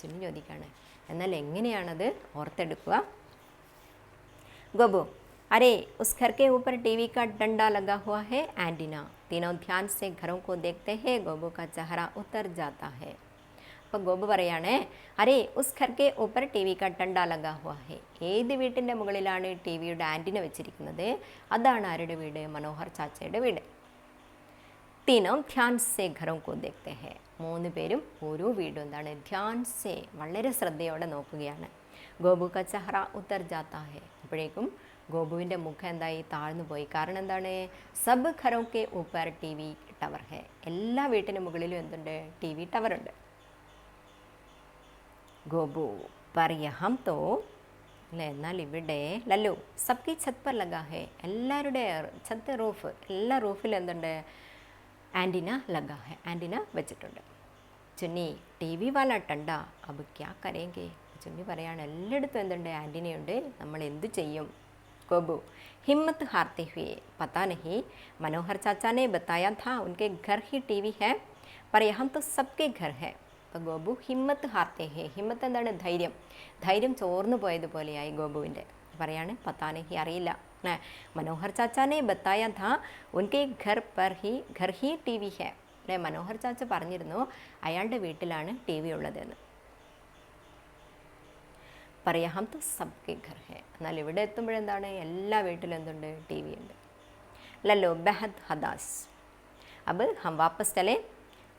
ചുന്നി ചോദിക്കുകയാണ്, എന്നാൽ എങ്ങനെയാണത് ഓർത്തെടുക്കുക. ഗോബു अरे उस घर के ऊपर टीवी का डंडा लगा हुआ है एंटीना. तीनों ध्यान से घरों को देखते हैं. गोबू का चेहरा उतर जाता है. അപ്പോൾ ഗോപു പറയാണ്, അരേ ഉസ് ഘർ കെ ഊപ്പർ ടി വി കാ ഡണ്ടാ ലഗാ ഹുവാ ഹേ. ഏത് വീട്ടിൻ്റെ മുകളിലാണ് ടി വിയുടെ ആൻറ്റിന വെച്ചിരിക്കുന്നത്? അതാണ് ആരുടെ വീട്? മനോഹർ ചാച്ചയുടെ വീട്. തീനോ ധ്യാൻ സേ ഘറോ കോ ദേഖ്തേ ഹേ. 3 പേരും ഓരോ വീടും എന്താണ്? ധ്യാൻ സേ, വളരെ ശ്രദ്ധയോടെ നോക്കുകയാണ്. ഗോബു കാ ചെഹ്റ ഉത്തർ ജാത്താ ഹേ. അപ്പോഴേക്കും ഗോപുവിൻ്റെ മുഖം എന്തായി? താഴ്ന്നു പോയി. കാരണം എന്താണ്? സബ് ഘറോ കെ ഊപ്പർ ടി വി ടവർ ഹേ. എല്ലാ വീട്ടിന് മുകളിലും എന്തുണ്ട്? ടി വി ടവർ ഉണ്ട്. ഗോപു പർ യഹം തോ അല്ലേ, എന്നാൽ ഇവിടെ ലല്ലു സബ്കി ഛത്ത് പർ ലഗാ ഹേ. എല്ലാവരുടെ ഛത്ത്, റൂഫ്, എല്ലാ റൂഫിലും എന്തുണ്ട്? ആൻറ്റിന ലഗാ ഹേ, ആൻറ്റിന വെച്ചിട്ടുണ്ട്. ചുന്നി ടി വി വാല ടണ്ട അബ് ക്യാ കരേങ്കെ. ചുന്നി പറയാണ്, എല്ലായിടത്തും എന്തുണ്ട്? ആൻറ്റിനയുണ്ട്, നമ്മൾ എന്തു ചെയ്യും. गोबू हिम्मत हारते हुए, पता नहीं मनोहर चाचा ने बताया था उनके घर ही टीवी है, पर यहाँ तो सबके घर है. അപ്പോൾ ഗോപു ഹിമ്മത്ത് ഹാർത്തേ ഹേ. ഹിമ്മത്ത് എന്താണ്? ധൈര്യം. ധൈര്യം ചോർന്നു പോയതുപോലെയായി ഗോപുവിൻ്റെ. പറയാണ്, പത്താനഹി അറിയില്ല. മനോഹർ ചാച്ചാനെ ബത്തായ ഥാ ഉൻകെ ഘർ ഹി ടി വി ഹേ. അല്ലേ, മനോഹർ ചാച്ച പറഞ്ഞിരുന്നു അയാളുടെ വീട്ടിലാണ് ടി വി ഉള്ളതെന്ന്. പറയാം തോ സബ്കെ ഘർ ഹേ. എന്നാൽ ഇവിടെ എത്തുമ്പോഴെന്താണ്? എല്ലാ വീട്ടിലും എന്തുണ്ട്? ടി വി ഉണ്ട്. ലല്ലോ ബെഹദ് ഹദാസ്. അബ് ഹം വാപ്പസ് ചലേ,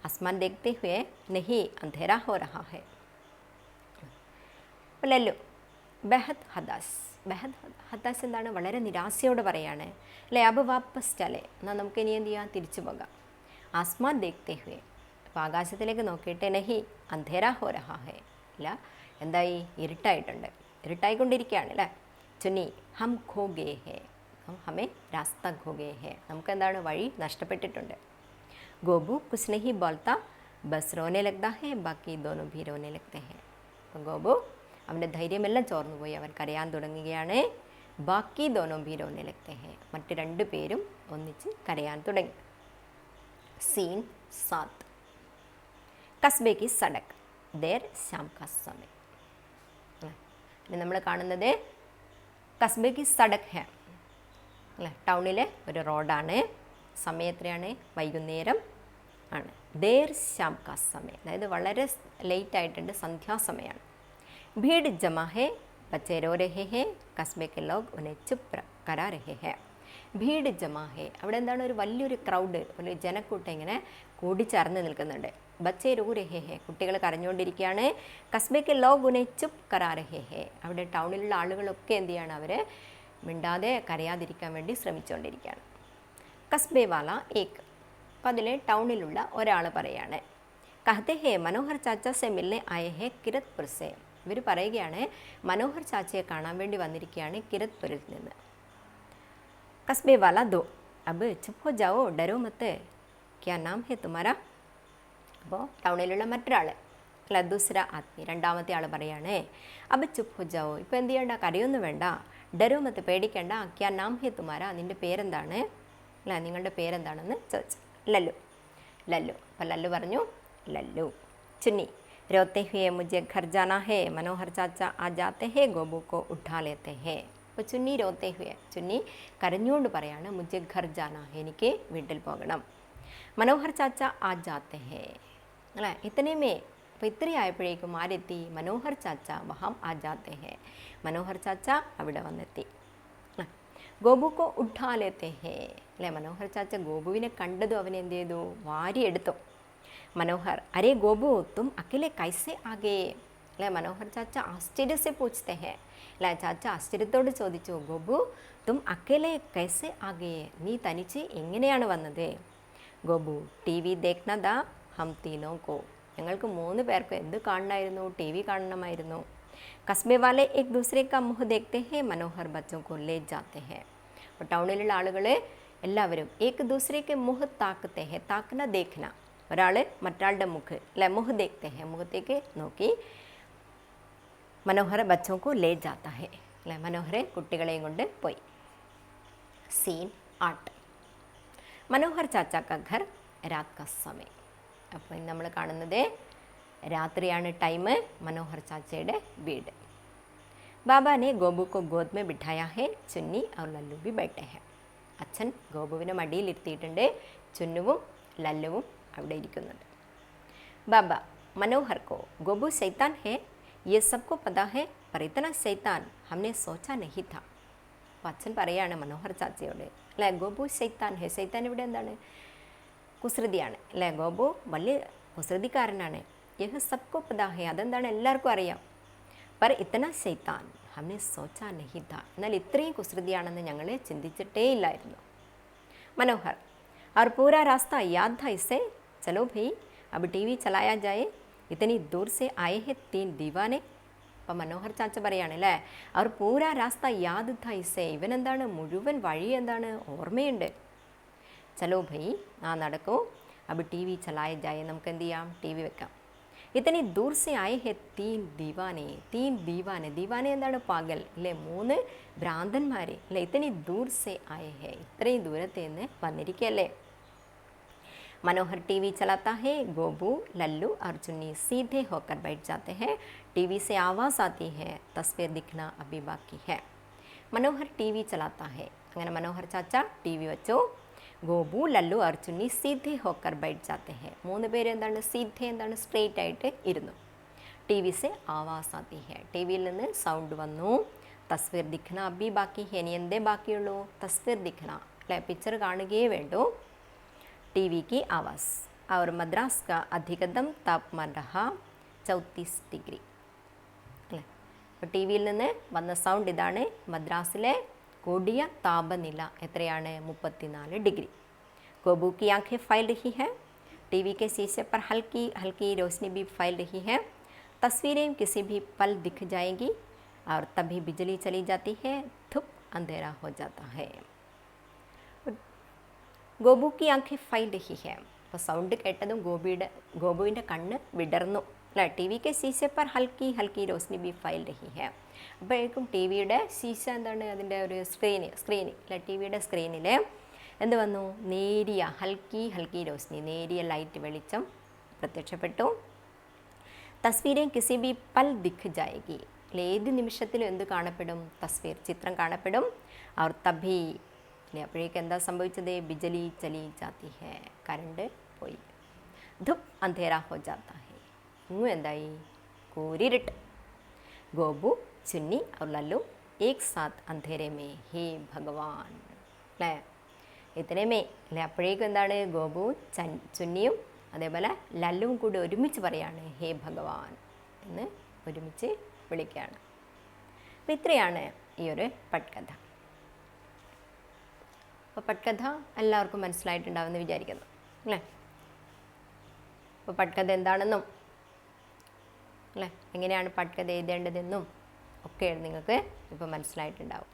ആസ്മാൻ ദേഖ്തേ ഹുവേ നഹി അന്ധേരാ ഹോ രഹാ ഹേ. ലല്ലോ ബെഹദ് ഹദാസ്. ബെഹദ് ഹദാസ് എന്താണ്? വളരെ നിരാശയോടെ പറയാണ് അല്ലേ. അബ് വാപ്പസ് ചലേ, എന്നാൽ നമുക്ക് ഇനി എന്ത് ചെയ്യാം? തിരിച്ചു പോകാം. ആസ്മാൻ ദേഖ്തേ ഹുവേ, അപ്പോൾ ആകാശത്തിലേക്ക് നോക്കിയിട്ട് നഹി അന്ധേരാ ഹോ രഹാ ഹേ. ഇല്ല, എന്തായി? ഇരുട്ടായിട്ടുണ്ട്, ഇരുട്ടായിക്കൊണ്ടിരിക്കുകയാണ് അല്ലേ. ചുന്നി ഹം ഖോ ഗേ ഹേ, ഹമേ രാസ്ത ഖോ ഗേ ഹേ. നമുക്കെന്താണ്? വഴി നഷ്ടപ്പെട്ടിട്ടുണ്ട്. ഗോബു കുച്ച് നഹി ബോൾത്താ ബസ് റോനെ ലഗ്താ ഹേ, ബാക്കി ദോനോ ഭി റോനെ ലഗ്തേ ഹേ. അപ്പോൾ ഗോബു അവൻ്റെ ധൈര്യമെല്ലാം ചോർന്നു പോയി, അവൻ കരയാൻ തുടങ്ങുകയാണ്. ബാക്കി ദോനോ ഭി റോനെ ലഗ്തേ ഹേ. മറ്റ് 2 പേരും ഒന്നിച്ച് കരയാൻ തുടങ്ങി. Scene 7. കസ്ബേ Ki Sadak there Sham കാ സമയ. ഇനി നമ്മൾ കാണുന്നത് കസ്ബേ കി സഡക് ഹേ അല്ലേ, ടൗണിലെ ഒരു റോഡാണ്. സമയം എത്രയാണ്? വൈകുന്നേരം ആണ്. ദേർ ശാം കാ സമയം, അതായത് വളരെ ലേറ്റ് ആയിട്ടുണ്ട്, സന്ധ്യാസമയമാണ്. ഭീഡ് ജമാ ഹേ, ബച്ചേ രോ രഹേ ഹേ, കസ്ബേ കെ ലോഗ് ഉനെ ചുപ് കരാ രഹേ ഹേ. ഭീഡ് ജമാ ഹേ, അവിടെ എന്താണ്? ഒരു വലിയൊരു ക്രൗഡ്, ഒരു ജനക്കൂട്ടം ഇങ്ങനെ കൂടിച്ചേർന്ന് നിൽക്കുന്നുണ്ട്. ബച്ചേ രോ രഹേ ഹേ, കുട്ടികൾ കരഞ്ഞുകൊണ്ടിരിക്കുകയാണ്. കസ്ബേക്ക് ലോഗ് ഉനെ ചുപ് കരാ രഹേ ഹേ, അവിടെ ടൗണിലുള്ള ആളുകളൊക്കെ എന്ത് ചെയ്യാണ്? അവർ മിണ്ടാതെ കരയാതിരിക്കാൻ വേണ്ടി ശ്രമിച്ചുകൊണ്ടിരിക്കുകയാണ്. കസ്ബേ വാല ഏക്, അപ്പം അതിൽ ടൗണിലുള്ള ഒരാൾ പറയാണ്, കഹത്തെ ഹേ മനോഹർ ചാച്ച സെ മിൽനെ ആയ ഹേ കിരത്പുർ സെ. ഇവർ പറയുകയാണ്, മനോഹർ ചാച്ചയെ കാണാൻ വേണ്ടി വന്നിരിക്കുകയാണ് കിരത്പുരിൽ നിന്ന്. കസ്ബേ വാല ദോ അബ് ചുപ് ഹോ ജാവോ ഡരോ മത്ത്, ക്യാ നാം ഹേ തുമാരാ. അപ്പോൾ ടൗണിലുള്ള മറ്റൊരാൾ അല്ല, ദൂസര ആദ്മി, രണ്ടാമത്തെ ആൾ പറയാണ്, അബ് ചുപ് ഹോ ജാവോ, ഇപ്പോൾ എന്ത് ചെയ്യണ്ട? കരയൊന്നും വേണ്ട. ഡരോ മത്ത്, പേടിക്കേണ്ട. ക്യാ നാം ഹേ തുമാരാ, നിൻ്റെ പേരെന്താണ്? അല്ല, നിങ്ങളുടെ പേരെന്താണെന്ന് ചോദിച്ചു. ലല്ലു. ലല്ലു. അപ്പോൾ ലല്ലു പറഞ്ഞു, ലല്ലു. ചുന്നി रोते हुए मुझे घर जाना है, मनोहर चाचा आ जाते हैं, गोबू को उठा लेते हैं. അപ്പോൾ ചുന്നി രോത്തെ ഹുയെ, ചുന്നി കരഞ്ഞുകൊണ്ട് പറയാണ് മുझे घर जाना, എനിക്ക് വീട്ടിൽ പോകണം. മനോഹർ ചാച്ച ആ ജാത്തെ ഹേ, അല്ലേ ഇത്തനെമേ. അപ്പോൾ ഇത്രയായപ്പോഴേക്കും ആരെത്തി? മനോഹർ ചാച്ച വഹാം ആ ജാത്തെ ഹേ, മനോഹർ ചാച്ച അവിടെ വന്നെത്തി. ഗോപുക്കോ ഉഠാലേത്തെ ഹേ, അല്ലേ മനോഹർ ചാച്ച ഗോപുവിനെ കണ്ടതും അവനെ എന്ത് ചെയ്തു? വാരിയെടുത്തു. മനോഹർ അരേ ഗോപു തും അക്കലെ കൈസെ ആകെ, അല്ലേ മനോഹർ ചാച്ച ആശ്ചര്യസെ പൂछते हैं, അല്ലേ ചാച്ച ആശ്ചര്യത്തോട് ചോദിച്ചു, ഗോപു തും അക്കലെ കൈസെ ആകെ, നീ തനിച്ച് എങ്ങനെയാണ് വന്നത്? ഗോപു ടി വി ദേഖ്നദാ ഹം തീനോ കോ, ഞങ്ങൾക്ക് 3 പേർക്കും എന്ത് കാണണമായിരുന്നു? T V കാണണമായിരുന്നു. കസ്ബെ വാലെ ഏക് ദൂസരെ കാ മുഹ് ദേഖ്തെ ഹേ, മനോഹർ ബച്ചോ കോ ലേ ജാത്തെ ഹേ. അപ്പോൾ ടൗണിലുള്ള ആളുകൾ എല്ലാവരും ഏക് ദൂസരേക്ക് മുഹ് താക്കത്തെ ഹേ, താക്കന ദേഖന, ഒരാൾ മറ്റാളുടെ മുഖ് അല്ലെ മുഹ് ദേഖത്തെ ഹേ, മുഖത്തേക്ക് നോക്കി. മനോഹർ ബച്ചോ കോ ലേ ജാത്ത ഹേ, അല്ലെ മനോഹരെ കുട്ടികളെയും കൊണ്ട് പോയി. സീൻ 8. മനോഹർ ചാച്ച കാ ഘർ രാത് കാ സമയം. അപ്പോൾ നമ്മൾ കാണുന്നത് രാത്രിയാണ് ടൈം. മനോഹർ ചാച്ചയുടെ വീട്. ബാബാനെ ഗോപു കോ ഗോദ് മേ ബിഠായാ ഹേ, ചുന്നി और ലല്ലു भी बैठे हैं. അച്ഛൻ ഗോപുവിനെ മടിയിലിരുത്തിയിട്ടുണ്ട്, ചുന്നുവും ലല്ലുവും അവിടെ ഇരിക്കുന്നുണ്ട്. ബാബ മനോഹർ കോ ഗോപു ശൈത്താൻ ഹേ, ये सबको पता है, पर इतना शैतान हमने सोचा नहीं था. അപ്പോൾ അച്ഛൻ പറയാണ് മനോഹർ ചാച്ചയോട്, അല്ലേ ഗോപു ശൈത്താൻ ഹേ, ശൈത്താൻ ഇവിടെ എന്താണ്? കുസൃതിയാണ്, അല്ലേ ഗോപു വലിയ കുസൃതിക്കാരനാണ്. യഹ് സബ്കോ പതാ ഹേ, അതെന്താണ് എല്ലാവർക്കും അറിയാം. പർ ഇത്തന ശൈത്താൻ ഹംനെ സോച്ചാ നഹി താ, എന്നാൽ ഇത്രയും കുസൃതിയാണെന്ന് ഞങ്ങൾ ചിന്തിച്ചിട്ടേ ഇല്ലായിരുന്നു. മനോഹർ और पूरा रास्ता याद था इसे, चलो भाई अब टीवी चलाया जाए, इतनी दूर से आए हैं 3 दीवाने. അപ്പം മനോഹർ ചാച്ച പറയാണ് അല്ലേ, അവർ പൂരാ രാസ്ത യാദ് ഥ ഇസേ, ഇവനെന്താണ് മുഴുവൻ വഴി എന്താണ് ഓർമ്മയുണ്ട്. ചലോ ഭൈ ആ നടക്കൂ, അബ് ടി വി ചലായ ജായ, നമുക്ക് എന്ത് ചെയ്യാം? ടി വി വെക്കാം. ഇത്തനി ദൂർ സെ ആയ ഹെ 3 ദീവാനെ, 3 ദീവാനെ, ദീവാനെ എന്താണ്? പകൽ അല്ലേ, 3 ഭ്രാന്തന്മാർ അല്ലേ. ഇത്തനി ദൂർ സെ ആയ ഹെ, ഇത്രയും ദൂരത്ത് നിന്ന് വന്നിരിക്കുകയല്ലേ. मनोहर टीवी चलाता है, गोबू लल्लू और चुन्नी सीधे होकर बैठ जाते हैं. टीवी से आवाज़ आती है, तस्वीर दिखना अभी बाकी है. മനോഹർ ടി വി ചലാത്ത ഹേ, അങ്ങനെ മനോഹർ ചാച്ച ടി വി വെച്ചു. ഗോപു ലല്ലു और चुन्नी सीधे होकर बैठ जाते हैं. 3 പേര് എന്താണ്? സീധെ എന്താണ്? സ്ട്രെയിറ്റ് ആയിട്ട് ഇരുന്നു. ടി വി സെ ആവാസ് ആത്തി ഹേ, ടി വിയിൽ നിന്ന് സൗണ്ട് വന്നു. തസ്വീർ ദിഖ്ന അബി ബാക്കി ഹേ, ഇനി എന്തേ ബാക്കിയുള്ളൂ? തസ്വീർ ദിഖ്ന അല്ലേ, പിക്ചർ കാണുകയേ വേണ്ടൂ. टीवी की आवाज़ और मद्रास का अधिकतम तापमान रहा 34 डिग्री അല്ലേ. അപ്പോൾ ടി വിയിൽ നിന്ന് വന്ന സൗണ്ട് ഇതാണ്. മദ്രാസിലെ കൊടിയ താപനില എത്രയാണ്? 34 डिग्री. गोबू की आंखें फैल रही है, टीवी के शीशे पर हल्की हल्की रोशनी भी फैल रही है. तस्वीरें किसी भी पल दिख जाएंगी और तभी बिजली चली जाती है, धूप अंधेरा हो जाता है. ഗോപു കി ആംഖ് ഫൈൽ രഹി ഹേ, അപ്പോൾ സൗണ്ട് കേട്ടതും ഗോപുവിൻ്റെ കണ്ണ് വിടർന്നു അല്ലേ. ടി വിക്ക് ശീശ പർ ഹൽക്കി ഹൽക്കി രോഷ്നി ബി ഫൈൽ രഹി ഹേ. അപ്പോഴേക്കും ടി വിയുടെ ശീശ എന്താണ്? അതിൻ്റെ ഒരു സ്ക്രീൻ അല്ലെ, ടി വിയുടെ സ്ക്രീനിൽ എന്ത് വന്നു? നേരിയ ഹൽക്കി ഹൽക്കി രോഷ്നി, നേരിയ ലൈറ്റ് വെളിച്ചം പ്രത്യക്ഷപ്പെട്ടു. തസ്വീരേം കിസി ബി പൽ ദിഖ് ജായേഗി, ഏത് നിമിഷത്തിലും എന്ത് കാണപ്പെടും? തസ്വീർ, ചിത്രം കാണപ്പെടും. അവർ തഭി, അപ്പോഴേക്ക് എന്താ സംഭവിച്ചത്? ബിജലി ചലി ജാത്തി ഹേ, കറണ്ട് പോയി. ധുപ് അന്ധേര ഹോ ജാത്ത ഹേ, ഇങ്ങും എന്തായി? കൂരിരുട്ട്. ഗോപു ചുന്നി और ലല്ലു ഏക് സാത്ത് അന്ധേരെ മേ ഹേ ഭഗവാൻ അല്ലേ, ഇത്രേ മേ അല്ലേ. അപ്പോഴേക്കും എന്താണ്? ഗോപു ചുന്നിയും അതേപോലെ ലല്ലുവും കൂടി ഒരുമിച്ച് പറയാണ് ഹേ ഭഗവാൻ എന്ന് ഒരുമിച്ച് വിളിക്കുകയാണ്. അപ്പോൾ ഇത്രയാണ് ഈ ഒരു പട്കഥ. അപ്പോൾ പട്കഥ എല്ലാവർക്കും മനസ്സിലായിട്ടുണ്ടാവുമെന്ന് വിചാരിക്കുന്നു അല്ലേ. അപ്പോൾ പട്കഥ എന്താണെന്നും അല്ലേ, എങ്ങനെയാണ് പട്കഥ എഴുതേണ്ടതെന്നും ഒക്കെ നിങ്ങൾക്ക് ഇപ്പോൾ മനസ്സിലായിട്ടുണ്ടാവും.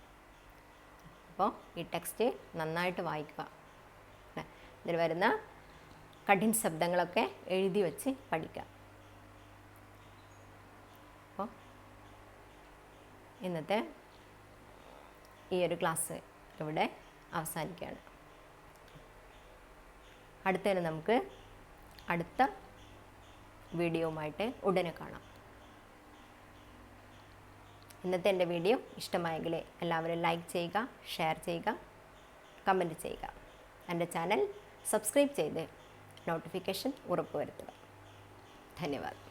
അപ്പോൾ ഈ ടെക്സ്റ്റ് നന്നായിട്ട് വായിക്കുക അല്ലേ. ഇതിൽ വരുന്ന കഠിന ശബ്ദങ്ങളൊക്കെ എഴുതി വെച്ച് പഠിക്കുക. അപ്പോൾ ഇന്നത്തെ ഈ ഒരു ക്ലാസ് ഇവിടെ അവസാനിക്കുകയാണ്. അടുത്തതിന് നമുക്ക് അടുത്ത വീഡിയോവുമായിട്ട് ഉടനെ കാണാം. ഇന്നത്തെ എൻ്റെ വീഡിയോ ഇഷ്ടമായെങ്കിൽ എല്ലാവരും ലൈക്ക് ചെയ്യുക, ഷെയർ ചെയ്യുക, കമൻറ്റ് ചെയ്യുക. എൻ്റെ ചാനൽ സബ്സ്ക്രൈബ് ചെയ്ത് നോട്ടിഫിക്കേഷൻ ഉറപ്പുവരുത്തുക. ധന്യവാദം.